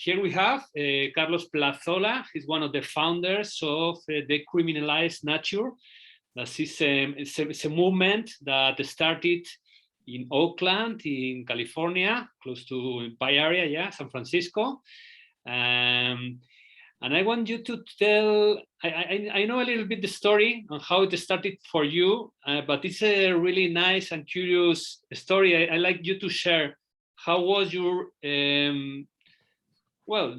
Here we have Carlos Plazola. He's one of the founders of Decriminalize Nature. That is it's a movement that started in Oakland, in California, close to Bay Area, yeah, San Francisco. And I want you to tell, I know a little bit the story on how it started for you, but it's a really nice and curious story. I like you to share how was your,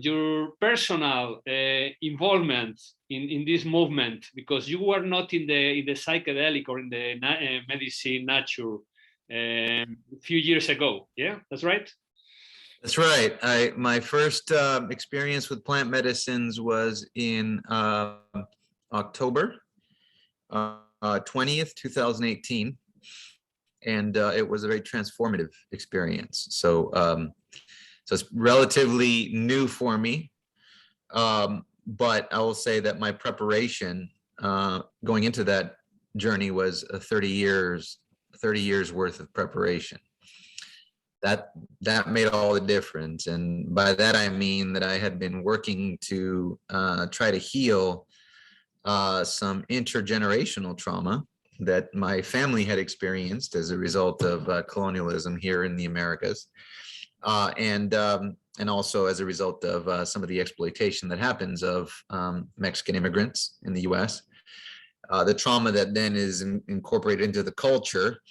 your personal involvement in this movement, because you were not in the psychedelic or in the medicine nature a few years ago. Yeah, that's right. That's right. My first experience with plant medicines was in October 20th, 2018. And it was a very transformative experience. So, so it's relatively new for me. But I will say that my preparation going into that journey was 30 years worth of preparation. That made all the difference. And by that, I mean that I had been working to try to heal some intergenerational trauma that my family had experienced as a result of colonialism here in the Americas. And also as a result of some of the exploitation that happens of Mexican immigrants in the US. The trauma that then is incorporated into the culture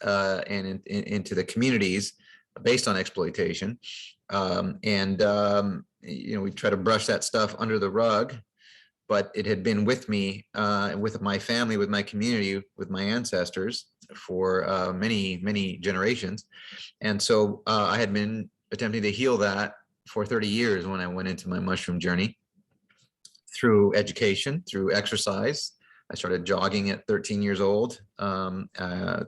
and into the communities based on exploitation. We try to brush that stuff under the rug, but it had been with me, with my family, with my community, with my ancestors for many generations. And so I had been attempting to heal that for 30 years when I went into my mushroom journey through education, through exercise. I started jogging at 13 years old,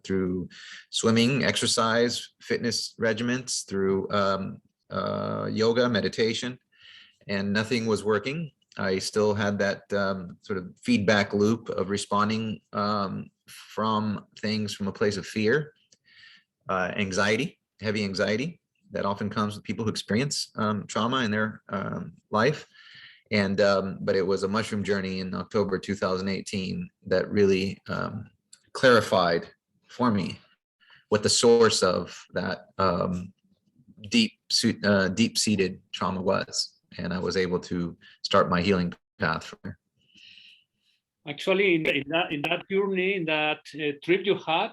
through swimming, exercise, fitness regimens, through yoga, meditation, and nothing was working. I still had that sort of feedback loop of responding from things from a place of fear, anxiety, heavy anxiety that often comes with people who experience trauma in their life. And but it was a mushroom journey in October 2018 that really clarified for me what the source of that deep-seated trauma was. And I was able to start my healing path from there. Actually, in that journey, in that trip you had,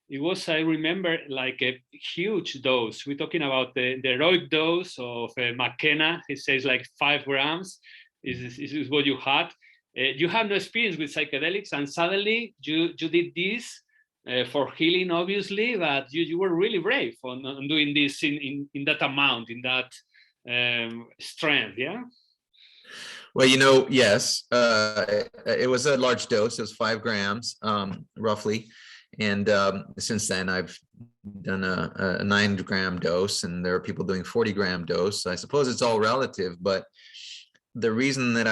it was, I remember, like a huge dose. We're talking about the heroic dose of McKenna. He says like 5 grams is what you had. You have no experience with psychedelics, and suddenly you did this for healing, obviously, but you were really brave on doing this in that amount, in that strength, yeah? Well, yes, it was a large dose. It was 5 grams, roughly. And since then, I've done a 9-gram dose, and there are people doing 40-gram dose. So I suppose it's all relative, but the reason that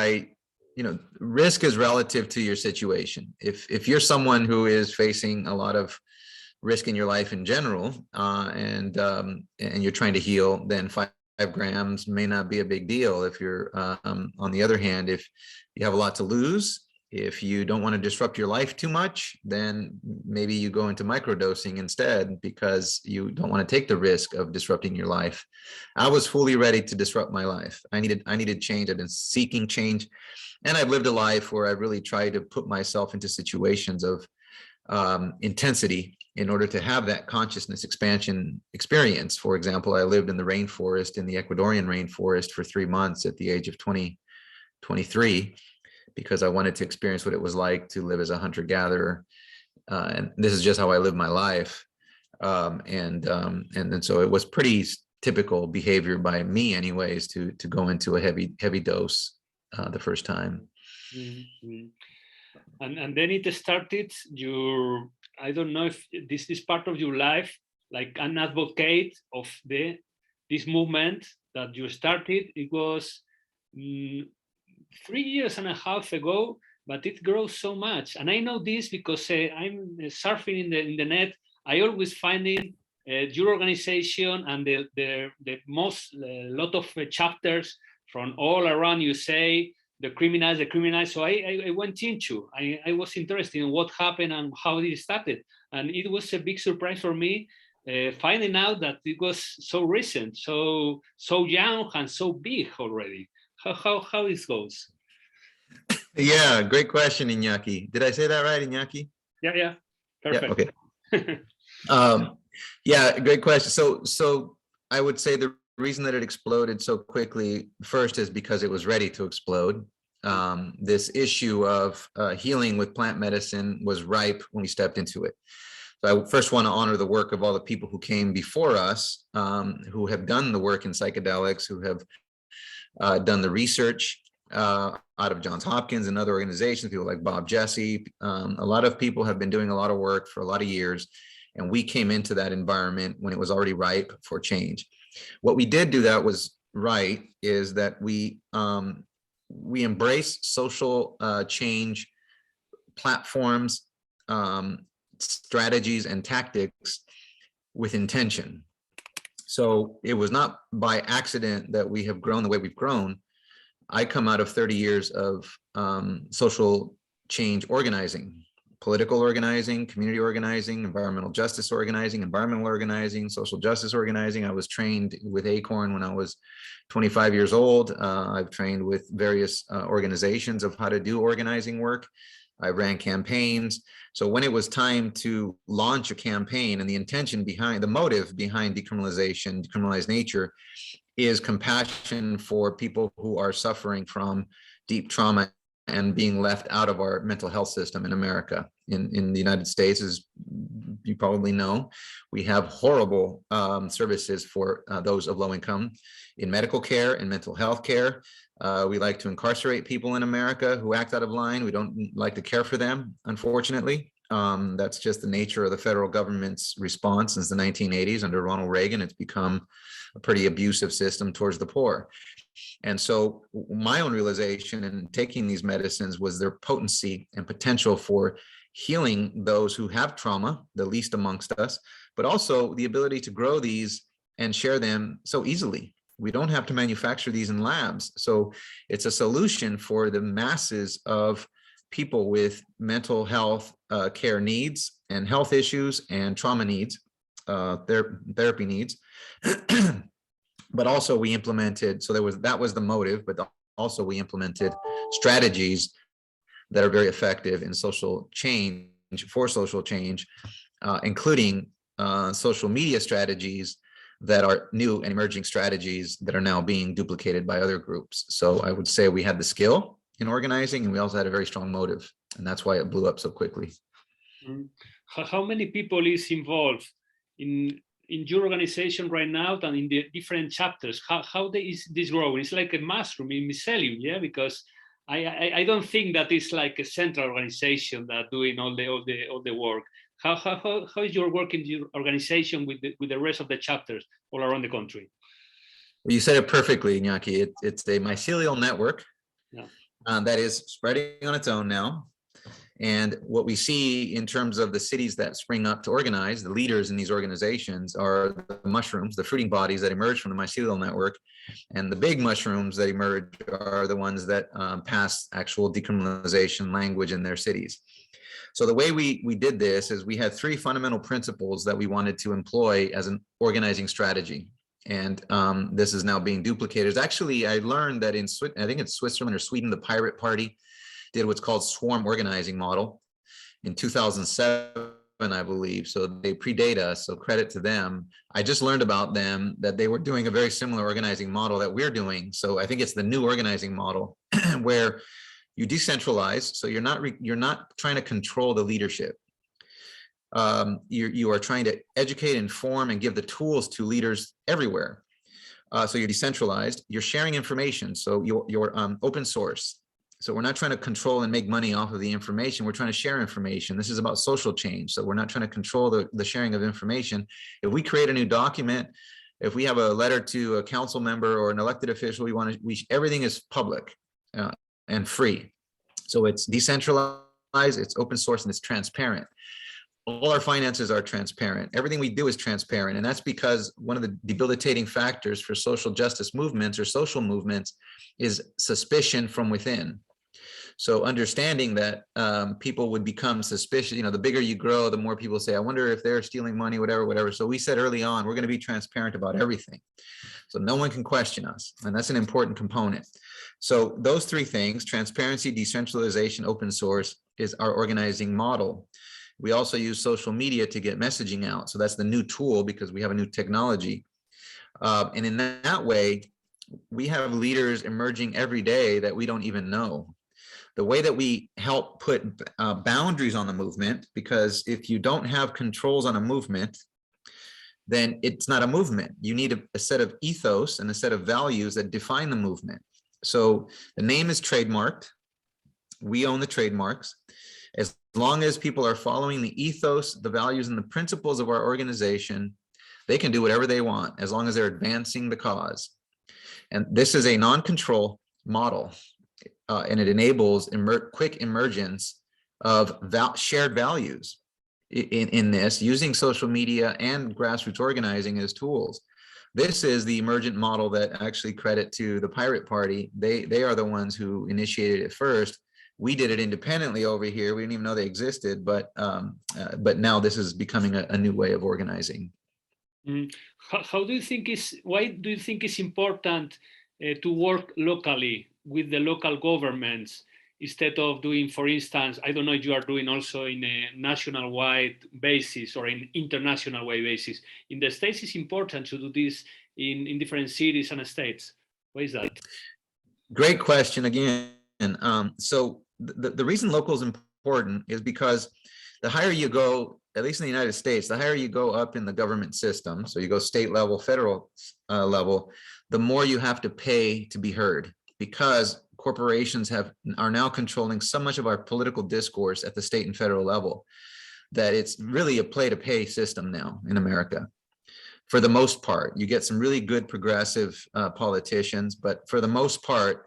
risk is relative to your situation. If you're someone who is facing a lot of risk in your life in general, and you're trying to heal, then 5 grams may not be a big deal. If you're on the other hand, if you have a lot to lose, if you don't want to disrupt your life too much, then maybe you go into microdosing instead, because you don't want to take the risk of disrupting your life. I was fully ready to disrupt my life. I needed change. I've been seeking change, and I've lived a life where I really tried to put myself into situations of intensity in order to have that consciousness expansion experience. For example, I lived in the rainforest, in the Ecuadorian rainforest, for 3 months at the age of 23, because I wanted to experience what it was like to live as a hunter-gatherer. And this is just how I lived my life. And so it was pretty typical behavior by me anyways, to go into a heavy dose the first time. Mm-hmm. And then it started I don't know if this is part of your life, like an advocate of this movement that you started. It was 3.5 years ago, but it grows so much. And I know this because I'm surfing in the net. I always finding your organization and the most lot of chapters from all around USA, decriminalize. So I went into, I was interested in what happened and how it started. And it was a big surprise for me finding out that it was so recent, so young and so big already. How it goes? Yeah, great question, Iñaki. Did I say that right, Iñaki? Yeah, perfect. Yeah, okay. Yeah, great question. So I would say the reason that it exploded so quickly first is because it was ready to explode. This issue of healing with plant medicine was ripe when we stepped into it. So I first want to honor the work of all the people who came before us, who have done the work in psychedelics, who have done the research out of Johns Hopkins and other organizations, people like Bob Jesse. A lot of people have been doing a lot of work for a lot of years, and we came into that environment when it was already ripe for change. What we did do that was right is that we embrace social change platforms, strategies, and tactics with intention. So it was not by accident that we have grown the way we've grown. I come out of 30 years of social change organizing, political organizing, community organizing, environmental justice organizing, environmental organizing, social justice organizing. I was trained with Acorn when I was 25 years old. I've trained with various organizations of how to do organizing work. I ran campaigns. So when it was time to launch a campaign, and the intention behind, the motive behind decriminalization, Decriminalize Nature, is compassion for people who are suffering from deep trauma and being left out of our mental health system in America. In the United States, as you probably know, we have horrible services for those of low income in medical care and mental health care. We like to incarcerate people in America who act out of line. We don't like to care for them, unfortunately. That's just the nature of the federal government's response since the 1980s. Under Ronald Reagan, it's become a pretty abusive system towards the poor. And so my own realization in taking these medicines was their potency and potential for healing those who have trauma, the least amongst us, but also the ability to grow these and share them so easily. We don't have to manufacture these in labs. So it's a solution for the masses of people with mental health care needs and health issues and trauma needs, therapy needs. But also we implemented, so that was the motive, but also we implemented strategies that are very effective in social change, for social change, including social media strategies that are new and emerging strategies that are now being duplicated by other groups. So I would say we had the skill in organizing, and we also had a very strong motive, and that's why it blew up so quickly. How many people is involved in your organization right now and in the different chapters? How is this growing? It's like a mushroom in mycelium, yeah? Because I don't think that it's like a central organization that doing all the work. How is your work in your organization with the rest of the chapters all around the country? Well, you said it perfectly, Iñaki. It's a mycelial network, yeah, that is spreading on its own now. And what we see in terms of the cities that spring up to organize, the leaders in these organizations are the mushrooms, the fruiting bodies that emerge from the mycelial network. And the big mushrooms that emerge are the ones that pass actual decriminalization language in their cities. So the way we did this is we had three fundamental principles that we wanted to employ as an organizing strategy. And this is now being duplicated. Actually, I learned that I think it's Switzerland or Sweden, the Pirate Party did what's called swarm organizing model in 2007, I believe. So they predate us, so credit to them. I just learned about them that they were doing a very similar organizing model that we're doing. So I think it's the new organizing model where you decentralize. So you're not trying to control the leadership. You are trying to educate, inform, and give the tools to leaders everywhere. So you're decentralized. You're sharing information. So you're open source. So we're not trying to control and make money off of the information. We're trying to share information. This is about social change. So we're not trying to control the sharing of information. If we create a new document, if we have a letter to a council member or an elected official, everything is public and free. So it's decentralized, it's open source, and it's transparent. all our finances are transparent. Everything we do is transparent. And that's because one of the debilitating factors for social justice movements or social movements is suspicion from within. So understanding that people would become suspicious, the bigger you grow, the more people say, I wonder if they're stealing money, whatever. So we said early on, we're going to be transparent about everything. So no one can question us. And that's an important component. So those three things, transparency, decentralization, open source, is our organizing model. We also use social media to get messaging out. So that's the new tool because we have a new technology. And in that way, we have leaders emerging every day that we don't even know. The way that we help put boundaries on the movement, because if you don't have controls on a movement, then it's not a movement. You need a set of ethos and a set of values that define the movement. So the name is trademarked. We own the trademarks. As long as people are following the ethos, the values, and the principles of our organization, they can do whatever they want as long as they're advancing the cause. And this is a non-control model, and it enables quick emergence of shared values in this, using social media and grassroots organizing as tools. This is the emergent model that actually credit to the Pirate Party. They are the ones who initiated it first. We did it independently over here. We didn't even know they existed, but now this is becoming a new way of organizing. How do you think why do you think it's important to work locally with the local governments instead of doing, for instance, I don't know if you are doing also in a national-wide basis or in international wide basis. In the States, it's important to do this in different cities and states. Why is that? Great question again. So the reason local is important is because the higher you go, at least in the United States, the higher you go up in the government system, so you go state level, federal level, the more you have to pay to be heard, because corporations are now controlling so much of our political discourse at the state and federal level that it's really a pay system now in America. For the most part, you get some really good progressive politicians, but for the most part,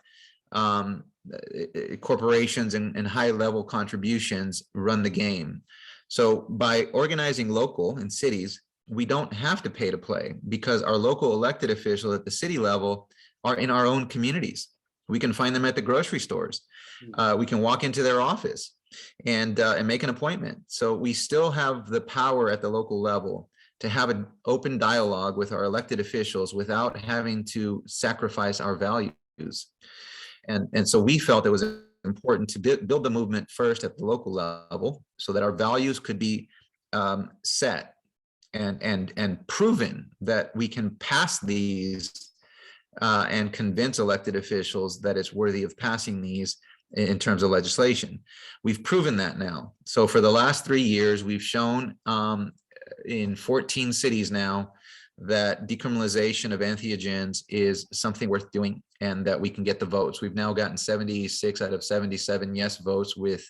corporations and high-level contributions run the game. So by organizing local in cities, we don't have to pay to play because our local elected officials at the city level are in our own communities. We can find them at the grocery stores. We can walk into their office and make an appointment. So we still have the power at the local level to have an open dialogue with our elected officials without having to sacrifice our values. And so we felt it was important to build the movement first at the local level so that our values could be set and proven that we can pass these and convince elected officials that it's worthy of passing these in terms of legislation. We've proven that now. So for the last 3 years, we've shown in 14 cities now that decriminalization of entheogens is something worth doing and that we can get the votes. We've now gotten 76 out of 77 yes votes with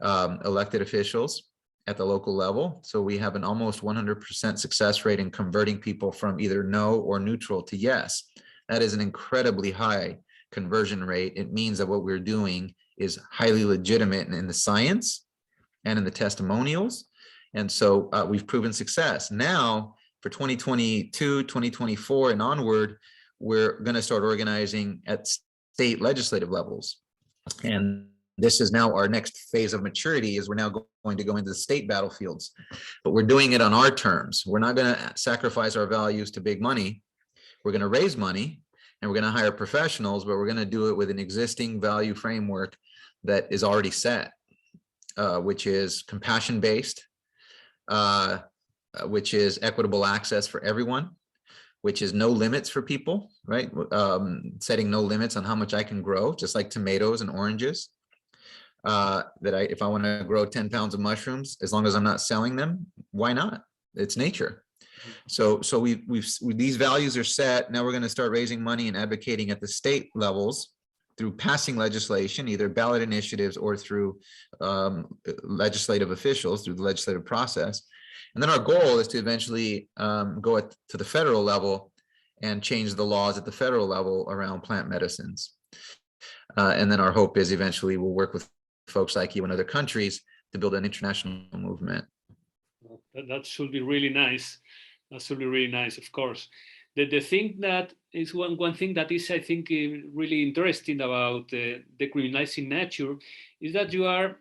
elected officials at the local level. So we have an almost 100% success rate in converting people from either no or neutral to yes. That is an incredibly high conversion rate. It means that what we're doing is highly legitimate in the science and in the testimonials. And so we've proven success. Now, for 2022, 2024 and onward, we're going to start organizing at state legislative levels. And this is now our next phase of maturity, is we're now going to go into the state battlefields, but we're doing it on our terms. We're not going to sacrifice our values to big money. We're going to raise money and we're going to hire professionals, but we're going to do it with an existing value framework that is already set, which is compassion-based, which is equitable access for everyone, which is no limits for people, right? Setting no limits on how much I can grow, just like tomatoes and oranges. If I want to grow 10 pounds of mushrooms, as long as I'm not selling them, why not? It's nature. So these values are set. Now we're going to start raising money and advocating at the state levels through passing legislation, either ballot initiatives or through legislative officials through the legislative process. And then our goal is to eventually go to the federal level and change the laws at the federal level around plant medicines. And then our hope is eventually we'll work with folks like you in other countries to build an international movement. That should be really nice. That should be really nice, of course. The thing that is one thing that is, I think, really interesting about decriminalizing nature is that you are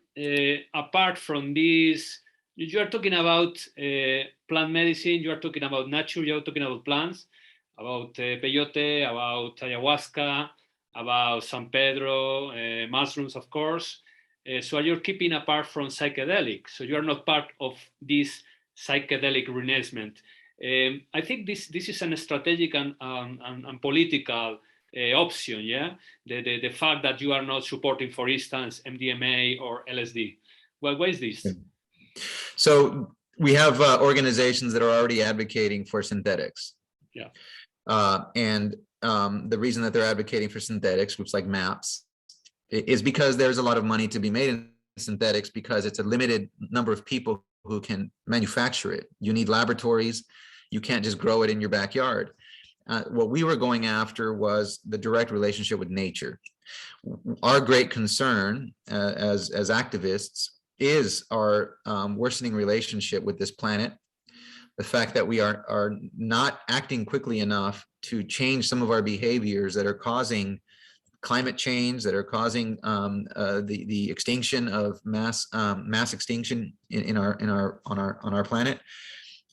apart from this. You are talking about plant medicine. You are talking about nature. You are talking about plants, about peyote, about ayahuasca, about San Pedro, mushrooms, of course. So you're keeping apart from psychedelic. So you are not part of this psychedelic renaissance. I think this is an strategic and political option. Yeah, the fact that you are not supporting, for instance, MDMA or LSD. Well, why is this? So we have organizations that are already advocating for synthetics. Yeah. And the reason that they're advocating for synthetics, groups like MAPS, is because there's a lot of money to be made in synthetics because it's a limited number of people who can manufacture it. You need laboratories. You can't just grow it in your backyard. What we were going after was the direct relationship with nature. Our great concern as activists is our worsening relationship with this planet. The fact that we are not acting quickly enough to change some of our behaviors that are causing climate change, that are causing the extinction of mass extinction on our planet.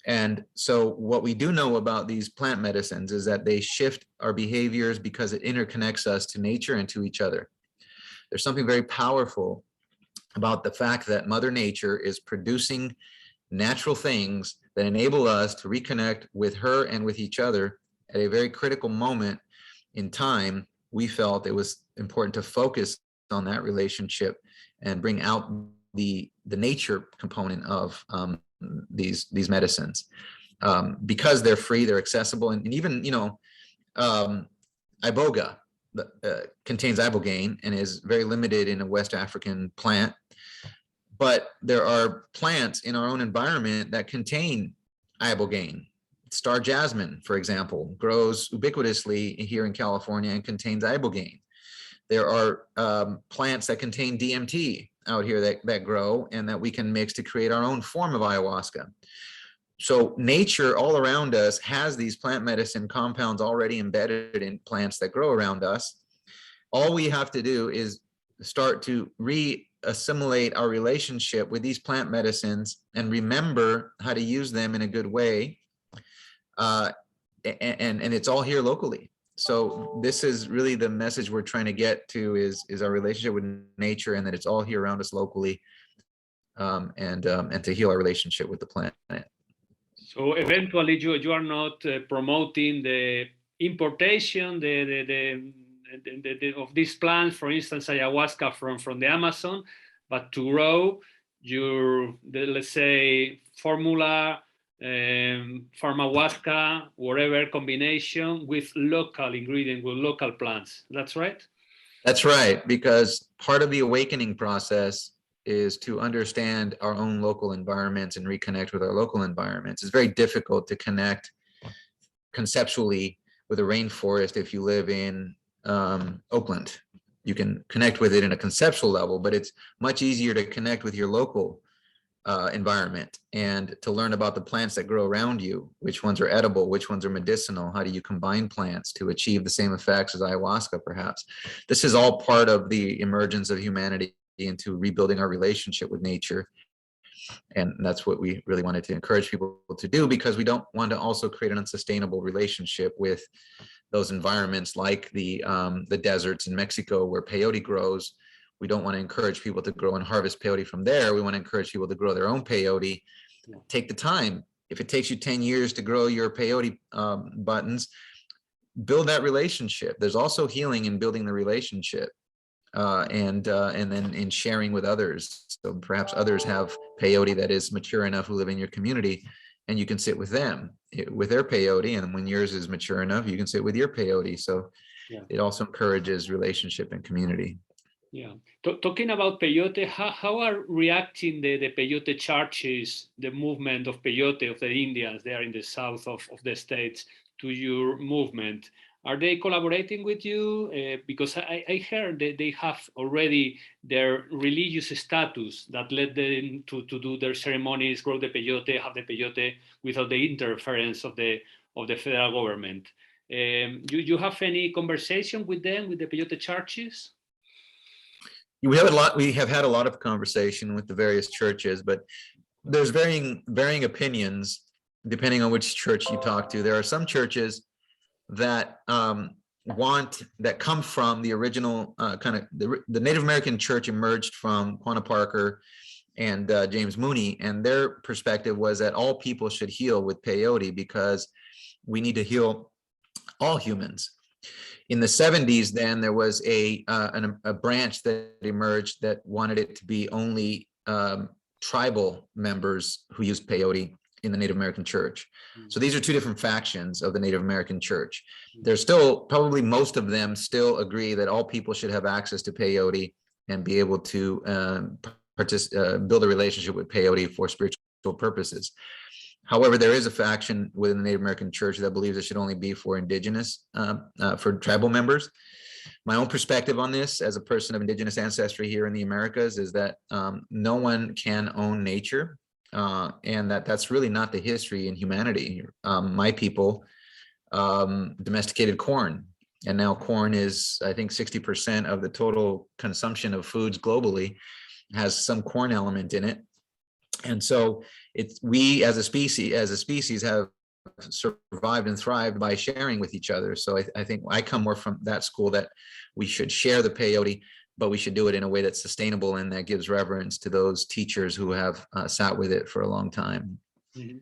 And so what we do know about these plant medicines is that they shift our behaviors because it interconnects us to nature and to each other. There's something very powerful about the fact that Mother Nature is producing natural things that enable us to reconnect with her and with each other at a very critical moment in time. We felt it was important to focus on that relationship and bring out the nature component of these medicines because they're free, they're accessible, and even iboga contains ibogaine and is very limited in a West African plant. But there are plants in our own environment that contain ibogaine. Star jasmine, for example, grows ubiquitously here in California and contains ibogaine. There are plants that contain DMT out here that grow and that we can mix to create our own form of ayahuasca. So nature all around us has these plant medicine compounds already embedded in plants that grow around us. All we have to do is start to assimilate our relationship with these plant medicines and remember how to use them in a good way. And it's all here locally. So this is really the message we're trying to get to is our relationship with nature and that it's all here around us locally, and to heal our relationship with the planet. So eventually you are not promoting the importation of these plants, for instance, ayahuasca from the Amazon, but to grow your, let's say, formula, pharmahuasca, whatever combination with local ingredient, with local plants. That's right? That's right, because part of the awakening process is to understand our own local environments and reconnect with our local environments. It's very difficult to connect conceptually with a rainforest if you live in Oakland. You can connect with it in a conceptual level, but it's much easier to connect with your local environment and to learn about the plants that grow around you, which ones are edible, which ones are medicinal, how do you combine plants to achieve the same effects as ayahuasca perhaps. This is all part of the emergence of humanity into rebuilding our relationship with nature. And that's what we really wanted to encourage people to do, because we don't want to also create an unsustainable relationship with those environments like the deserts in Mexico where peyote grows. We don't want to encourage people to grow and harvest peyote from there. We want to encourage people to grow their own peyote. Take the time. If it takes you 10 years to grow your peyote buttons, build that relationship. There's also healing in building the relationship and then in sharing with others. So perhaps others have peyote that is mature enough who live in your community, and you can sit with them with their peyote. And when yours is mature enough, you can sit with your peyote. So it also encourages relationship and community. Yeah. Talking about peyote, how are reacting the peyote churches, the movement of peyote of the Indians there in the south of the States to your movement? Are they collaborating with you? Because I heard that they have already their religious status that led them to do their ceremonies, grow the peyote, have the peyote without the interference of the federal government. You have any conversation with them, with the peyote churches? We have had a lot of conversation with the various churches, but there's varying opinions depending on which church you talk to. There are some churches that that come from the original the Native American church emerged from Quanah Parker and James Mooney, and their perspective was that all people should heal with peyote because we need to heal all humans. In the 70s, then there was a branch that emerged that wanted it to be only tribal members who used peyote in the Native American church. So these are two different factions of the Native American church. There's still, probably most of them still agree that all people should have access to peyote and be able to build a relationship with peyote for spiritual purposes. However, there is a faction within the Native American church that believes it should only be for indigenous, for tribal members. My own perspective on this as a person of indigenous ancestry here in the Americas is that no one can own nature, and that's really not the history in humanity. My people domesticated corn, and now corn is, I think, 60% of the total consumption of foods globally has some corn element in it. And so we as a species have survived and thrived by sharing with each other. So I think I come more from that school that we should share the peyote, but we should do it in a way that's sustainable and that gives reverence to those teachers who have sat with it for a long time. Mm-hmm.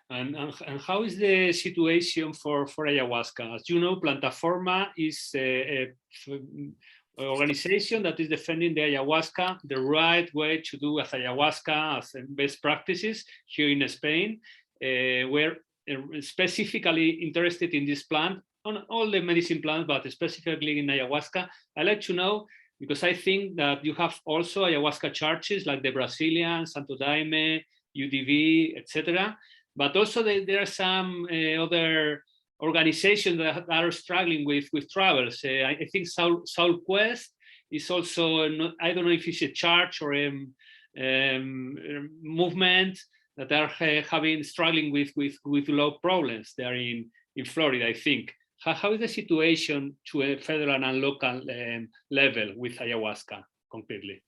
And how is the situation for ayahuasca? As you know, Plantaforma is a organization that is defending the ayahuasca, the right way to do as ayahuasca as best practices here in Spain. We're specifically interested in this plant, on all the medicine plants, but specifically in ayahuasca. I'd like to know, because I think that you have also ayahuasca churches like the Brazilian, Santo Daime, UDV, etc. But also there are some other organizations that are struggling with travels. I think Southwest is also, I don't know if it's a church or a movement that are struggling with law problems there in Florida, I think. How is the situation to a federal and local level with ayahuasca completely?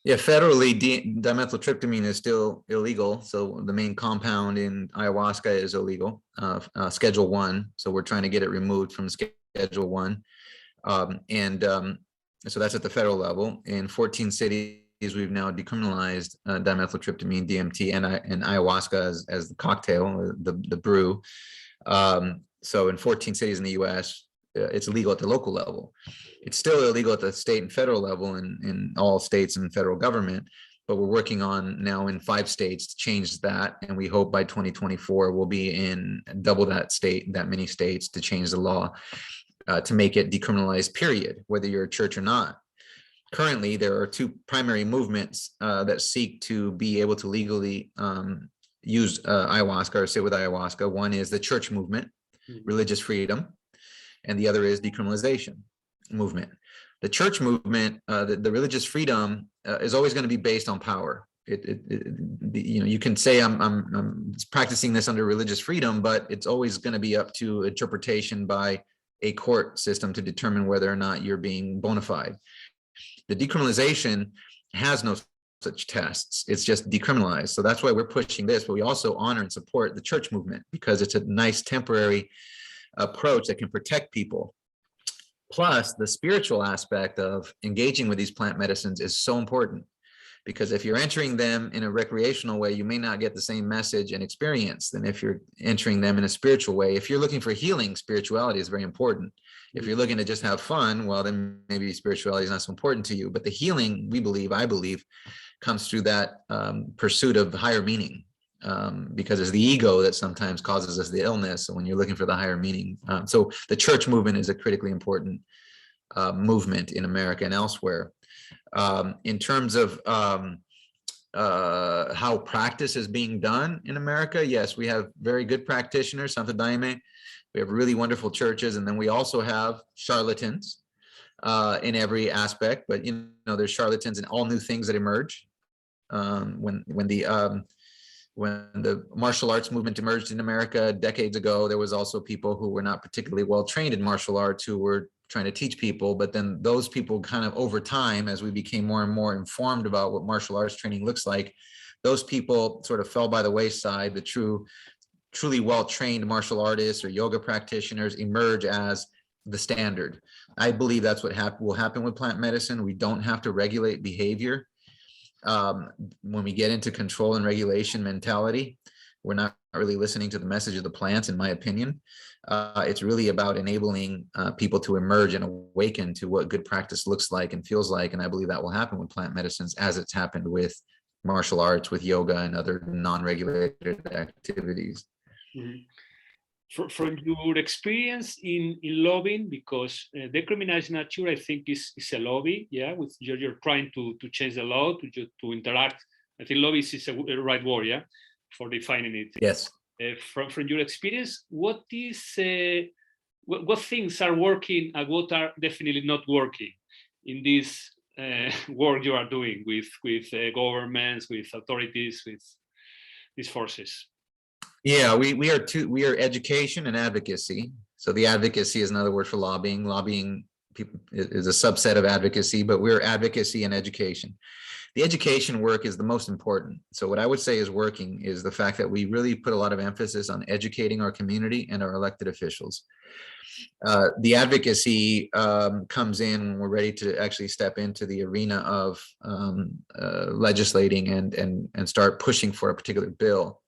Yeah, federally, dimethyltryptamine is still illegal. So the main compound in ayahuasca is illegal, Schedule 1. So we're trying to get it removed from Schedule 1. So that's at the federal level. In 14 cities, we've now decriminalized dimethyltryptamine, DMT, and ayahuasca as the cocktail, the brew. So in 14 cities in the US, it's illegal at the local level. It's still illegal at the state and federal level in all states and federal government, but we're working on now in 5 states to change that. And we hope by 2024, we'll be in double that many states to change the law to make it decriminalized, period, whether you're a church or not. Currently, there are 2 primary movements that seek to be able to legally use ayahuasca or sit with ayahuasca. One is the church movement, religious freedom, and the other is decriminalization movement. The church movement, the religious freedom is always going to be based on power. You can say I'm practicing this under religious freedom, but it's always going to be up to interpretation by a court system to determine whether or not you're being bona fide. The decriminalization has no such tests. It's just decriminalized. So that's why we're pushing this, but we also honor and support the church movement because it's a nice temporary approach that can protect people. Plus, the spiritual aspect of engaging with these plant medicines is so important because if you're entering them in a recreational way, you may not get the same message and experience than if you're entering them in a spiritual way. If you're looking for healing, spirituality is very important. If you're looking to just have fun, well, then maybe spirituality is not so important to you. But the healing, I believe, comes through that pursuit of the higher meaning. Because it's the ego that sometimes causes us the illness. So when you're looking for the higher meaning, so the church movement is a critically important movement in America and elsewhere. In terms of how practice is being done in America, yes, we have very good practitioners. Santo Daime We have really wonderful churches, and then we also have charlatans in every aspect. But there's charlatans in all new things that emerge. When the martial arts movement emerged in America decades ago, there was also people who were not particularly well trained in martial arts who were trying to teach people. But then those people kind of over time, as we became more and more informed about what martial arts training looks like, those people sort of fell by the wayside. The truly well-trained martial artists or yoga practitioners emerge as the standard. I believe that's what will happen with plant medicine. We don't have to regulate behavior. When we get into control and regulation mentality, we're not really listening to the message of the plants, in my opinion. It's really about enabling people to emerge and awaken to what good practice looks like and feels like. And I believe that will happen with plant medicines, as it's happened with martial arts, with yoga and other non-regulated activities. Mm-hmm. From your experience in lobbying, because Decriminalize Nature, I think, is a lobby, yeah, with you're trying to change the law, to interact. I think lobby is a right word, yeah, for defining it. Yes. From your experience, what things are working and what are definitely not working in this work you are doing with governments, with authorities, with these forces? Yeah, we are education and advocacy. So the advocacy is another word for lobbying. Lobbying is a subset of advocacy, but we're advocacy and education. The education work is the most important. So what I would say is working is the fact that we really put a lot of emphasis on educating our community and our elected officials. The advocacy comes in when we're ready to actually step into the arena of legislating and start pushing for a particular bill.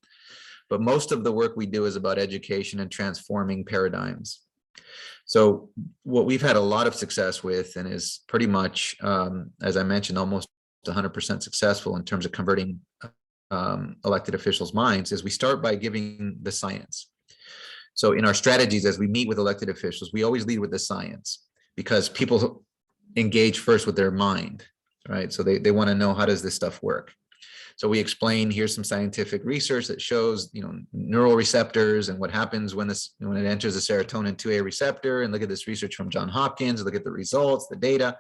But most of the work we do is about education and transforming paradigms. So what we've had a lot of success with, and is pretty much, as I mentioned, almost 100% successful in terms of converting elected officials' minds, is we start by giving the science. So in our strategies, as we meet with elected officials, we always lead with the science, because people engage first with their mind, right? So they want to know, how does this stuff work? So we explain, here's some scientific research that shows, neural receptors and what happens when it enters the serotonin 2A receptor, and look at this research from Johns Hopkins, look at the results, the data.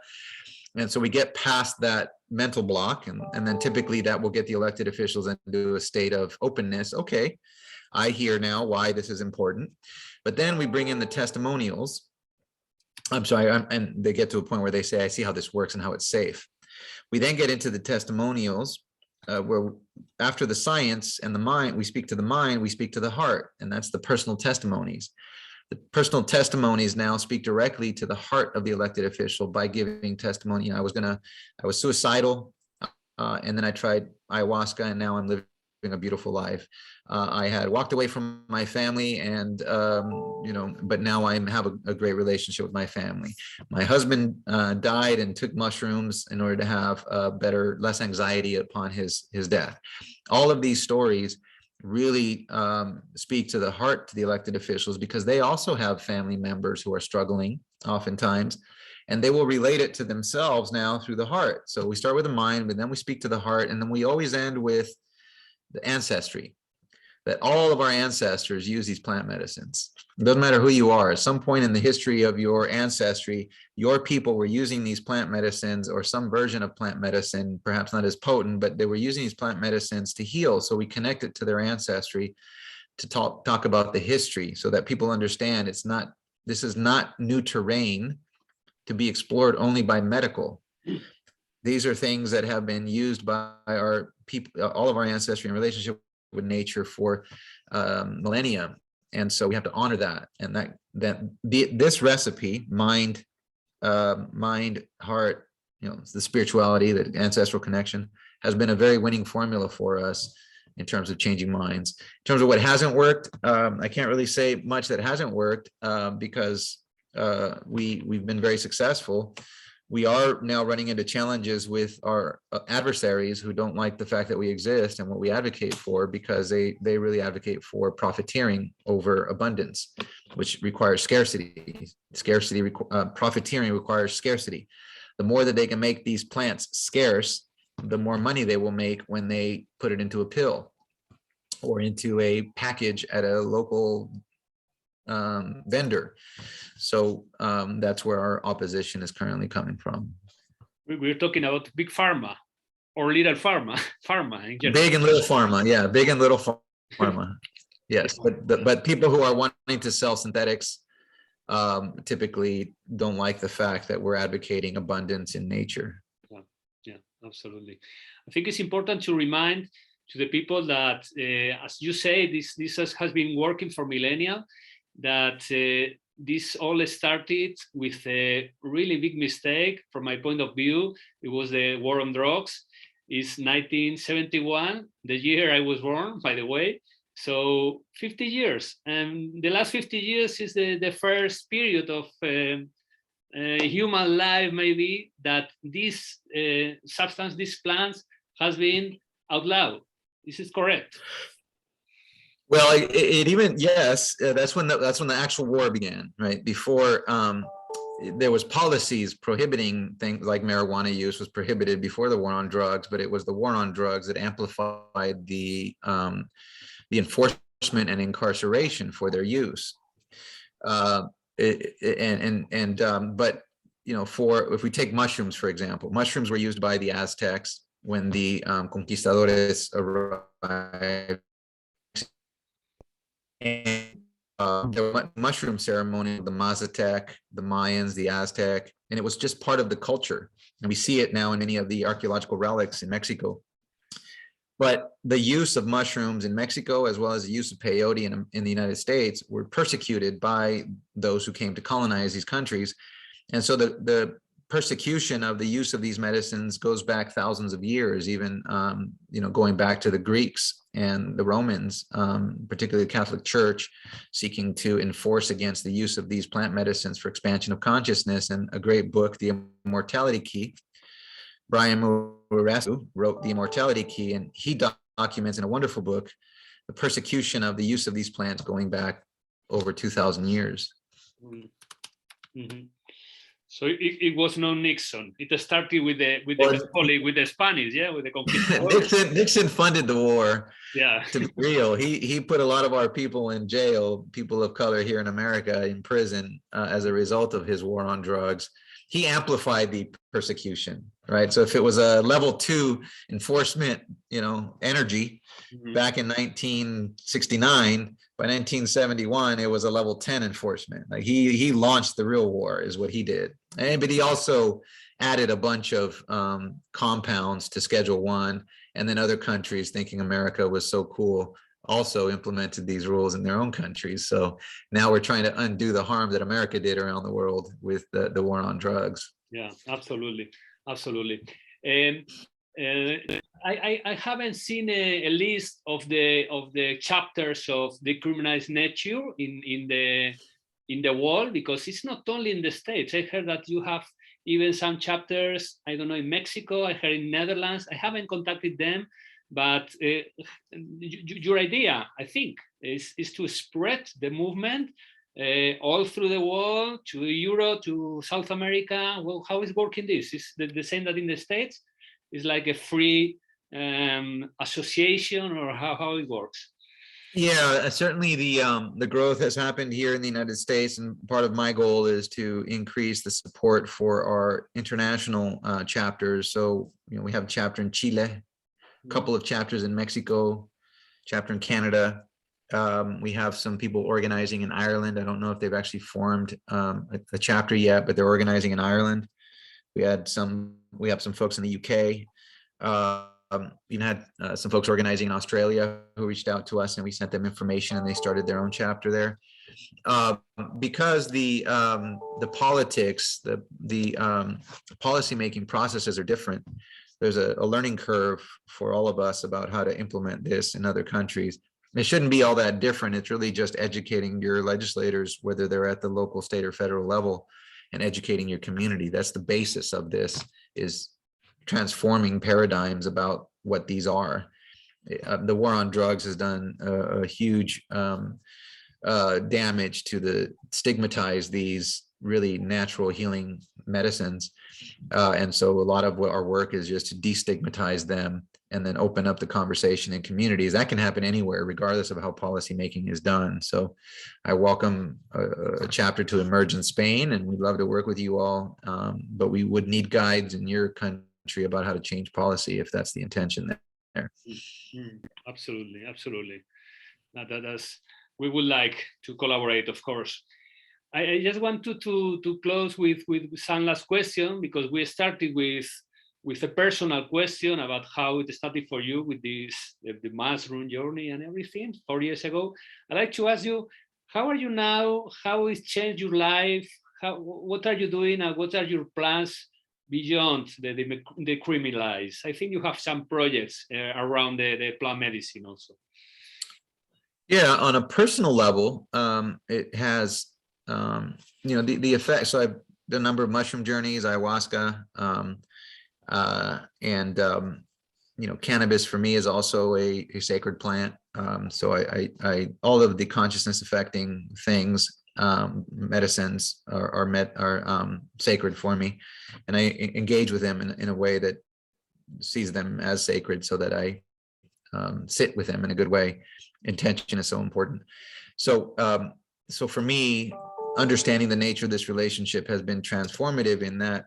And so we get past that mental block, and then typically that will get the elected officials into a state of openness. Okay, I hear now why this is important. But then we bring in the testimonials. And they get to a point where they say, I see how this works and how it's safe. We then get into the testimonials, where after the science and the mind, we speak to the mind, we speak to the heart, and that's the personal testimonies. The personal testimonies now speak directly to the heart of the elected official by giving testimony. I was suicidal, and then I tried ayahuasca, and now I'm living a beautiful life. I had walked away from my family, and but now I have a great relationship with my family. My husband died and took mushrooms in order to have less anxiety upon his death. All of these stories really speak to the heart, to the elected officials, because they also have family members who are struggling oftentimes, and they will relate it to themselves now through the heart. So we start with the mind, but then we speak to the heart, and then we always end with the ancestry, that all of our ancestors use these plant medicines. It doesn't matter who you are. At some point in the history of your ancestry, your people were using these plant medicines, or some version of plant medicine, perhaps not as potent, but they were using these plant medicines to heal. So we connect it to their ancestry to talk about the history, so that people understand this is not new terrain to be explored only by medical. These are things that have been used by our people, all of our ancestry in relationship with nature for millennia. And so we have to honor that. And this recipe, mind, heart, the spirituality, the ancestral connection, has been a very winning formula for us in terms of changing minds. In terms of what hasn't worked, I can't really say much that hasn't worked, because we've been very successful. We are now running into challenges with our adversaries who don't like the fact that we exist and what we advocate for, because they really advocate for profiteering over abundance, which requires scarcity. Profiteering requires scarcity. The more that they can make these plants scarce, the more money they will make when they put it into a pill or into a package at a local vendor. So that's where our opposition is currently coming from. We're talking about big pharma or little pharma, pharma in general. Big and little pharma, yeah, big and little pharma. Yes, but people who are wanting to sell synthetics typically don't like the fact that we're advocating abundance in nature. Yeah, absolutely. I think it's important to remind to the people that, as you say, this has been working for millennia, that this all started with a really big mistake from my point of view. It was the war on drugs. It's 1971, the year I was born, by the way. So 50 years. And the last 50 years is the first period of human life, maybe, that this substance, these plants, has been outlawed. This is correct. Well, it even, yes, that's when the actual war began, right? Before there was policies prohibiting things like marijuana use was prohibited before the war on drugs, but it was the war on drugs that amplified the enforcement and incarceration for their use. But you know, if we take mushrooms, for example, mushrooms were used by the Aztecs when the conquistadores arrived. And the mushroom ceremony, the Mazatec, the Mayans, the Aztec, and it was just part of the culture. And we see it now in many of the archaeological relics in Mexico. But the use of mushrooms in Mexico, as well as the use of peyote in the United States, were persecuted by those who came to colonize these countries. And so the persecution of the use of these medicines goes back thousands of years, even you know, going back to the Greeks and the Romans, particularly the Catholic Church, seeking to enforce against the use of these plant medicines for expansion of consciousness. And a great book, The Immortality Key, Brian Murasu wrote The Immortality Key, and he documents in a wonderful book the persecution of the use of these plants going back over 2,000 years. Mm-hmm. So it was no Nixon. It started with the Spanish, yeah, with the conquistadors. Nixon funded the war. Yeah, to be real, he put a lot of our people in jail, people of color here in America, in prison as a result of his war on drugs. He amplified the persecution, right? So if it was a level 2 enforcement, you know, energy back in 1969, by 1971, it was a level 10 enforcement. Like he launched the real war, is what he did. But he also added a bunch of compounds to Schedule 1, and then other countries, thinking America was so cool, also implemented these rules in their own countries. So now we're trying to undo the harm that America did around the world with the war on drugs. Yeah, absolutely. I haven't seen a list of the chapters of Decriminalize Nature in the world, because it's not only in the States. I heard that you have even some chapters, I don't know, in Mexico, I heard in Netherlands. I haven't contacted them, but your idea, I think, is to spread the movement all through the world, to Europe, to South America. Well, how is working this? Is the same that in the States? Is like a free association, or how it works? Yeah, certainly the growth has happened here in the United States, and part of my goal is to increase the support for our international chapters. So, you know, we have a chapter in Chile, a couple of chapters in Mexico, chapter in Canada. We have some people organizing in Ireland. I don't know if they've actually formed a chapter yet, but they're organizing in Ireland. We have some folks in the UK. We had some folks organizing in Australia who reached out to us, and we sent them information, and they started their own chapter there. Because the politics, the policy-making processes are different. There's a learning curve for all of us about how to implement this in other countries. It shouldn't be all that different. It's really just educating your legislators, whether they're at the local, state, or federal level, and educating your community. That's the basis of this, is transforming paradigms about what these are. The war on drugs has done a huge damage to stigmatize these really natural healing medicines. And so a lot of our work is just to destigmatize them and then open up the conversation in communities. That can happen anywhere, regardless of how policy making is done. So I welcome a chapter to emerge in Spain, and we'd love to work with you all. But we would need guides in your country about how to change policy if that's the intention there. Absolutely, absolutely. That's, we would like to collaborate, of course. I just want to close with some last question, because we started with a personal question about how it started for you with this the mushroom journey and everything 4 years ago. I'd like to ask you, how are you now? How has changed your life? What are you doing, and what are your plans beyond the Decriminalize? I think you have some projects around the plant medicine also. Yeah, on a personal level, it has, the effect. So I've done a number of mushroom journeys, ayahuasca, and cannabis for me is also a sacred plant. So I all of the consciousness affecting things, medicines are sacred for me, and I engage with them in a way that sees them as sacred, so that I sit with them in a good way. Intention is so important. So for me, understanding the nature of this relationship has been transformative in that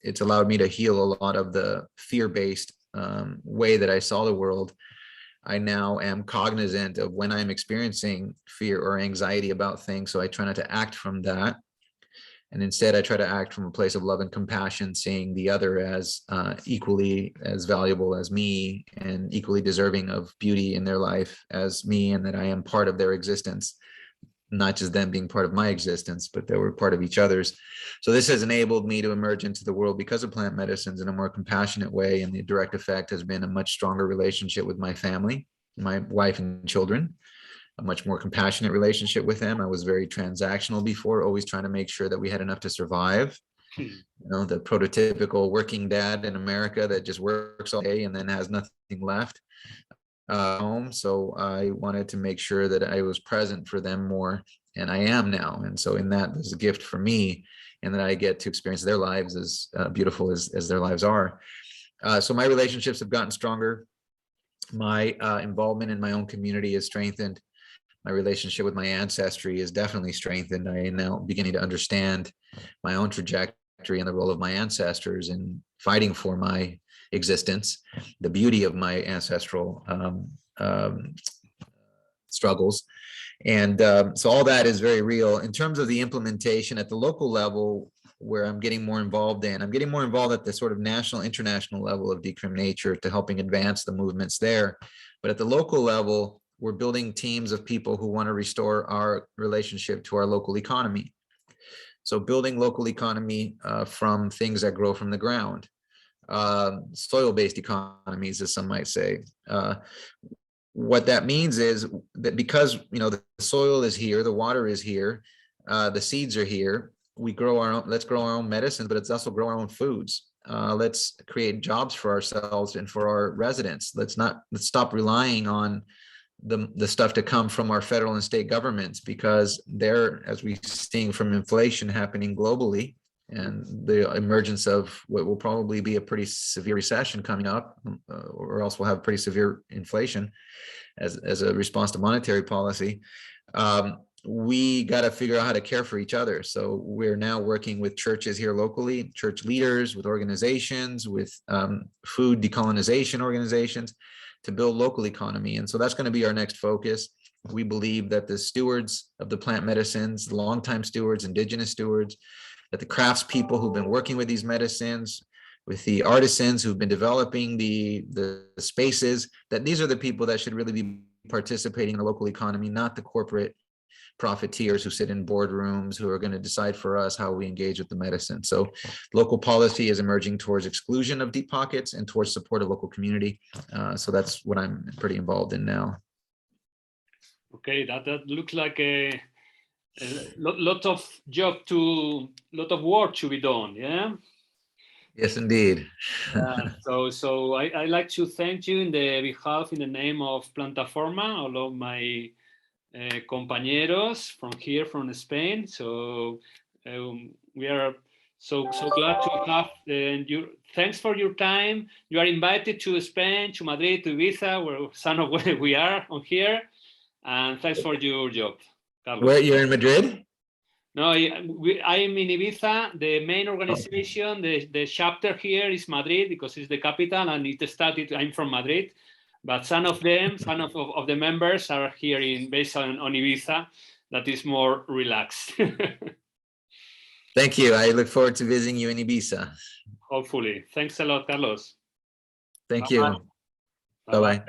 it's allowed me to heal a lot of the fear-based way that I saw the world. I now am cognizant of when I'm experiencing fear or anxiety about things, so I try not to act from that. And instead, I try to act from a place of love and compassion, seeing the other as equally as valuable as me and equally deserving of beauty in their life as me, and that I am part of their existence, not just them being part of my existence, but they were part of each other's. So this has enabled me to emerge into the world because of plant medicines in a more compassionate way. And the direct effect has been a much stronger relationship with my family, my wife and children, a much more compassionate relationship with them. I was very transactional before, always trying to make sure that we had enough to survive. The prototypical working dad in America that just works all day and then has nothing left home. So I wanted to make sure that I was present for them more, and I am now. And so in that, there's a gift for me, and that I get to experience their lives as beautiful as their lives are. So my relationships have gotten stronger. My involvement in my own community is strengthened. My relationship with my ancestry is definitely strengthened. I am now beginning to understand my own trajectory and the role of my ancestors in fighting for my existence, the beauty of my ancestral struggles. And so all that is very real. In terms of the implementation at the local level, where I'm getting more involved at the sort of national, international level of Decriminalize Nature, to helping advance the movements there. But at the local level, we're building teams of people who want to restore our relationship to our local economy. So building local economy from things that grow from the ground, soil-based economies, as some might say. What that means is that because the soil is here, the water is here, the seeds are here, we grow our own. Let's grow our own medicine, but it's also grow our own foods. Let's create jobs for ourselves and for our residents. Let's stop relying on the stuff to come from our federal and state governments, because they're, as we're seeing from inflation happening globally and the emergence of what will probably be a pretty severe recession coming up, or else we'll have pretty severe inflation as a response to monetary policy. We got to figure out how to care for each other. So we're now working with churches here locally, church leaders, with organizations, with food decolonization organizations, to build local economy. And so that's going to be our next focus. We believe that the stewards of the plant medicines, the longtime stewards, indigenous stewards, that the craftspeople who've been working with these medicines, with the artisans who've been developing the spaces, that these are the people that should really be participating in the local economy, not the corporate profiteers who sit in boardrooms who are going to decide for us how we engage with the medicine. So local policy is emerging towards exclusion of deep pockets and towards support of local community. So that's what I'm pretty involved in now. Okay, that looks like a lot of work to be done. Yeah. Yes, indeed. So I like to thank you in the name of Plantaforma, all of my compañeros from here, from Spain. So we are So glad to have you. Thanks for your time. You are invited to Spain, to Madrid, to Ibiza, where some of where we are on here. And thanks for your job, Carlos. Where you're in Madrid? No, I am in Ibiza. The main organization, the chapter here is Madrid because it's the capital, and it started. I'm from Madrid, but some of the members are here based on Ibiza. That is more relaxed. Thank you. I look forward to visiting you in Ibiza. Hopefully. Thanks a lot, Carlos. Thank you. Bye-bye.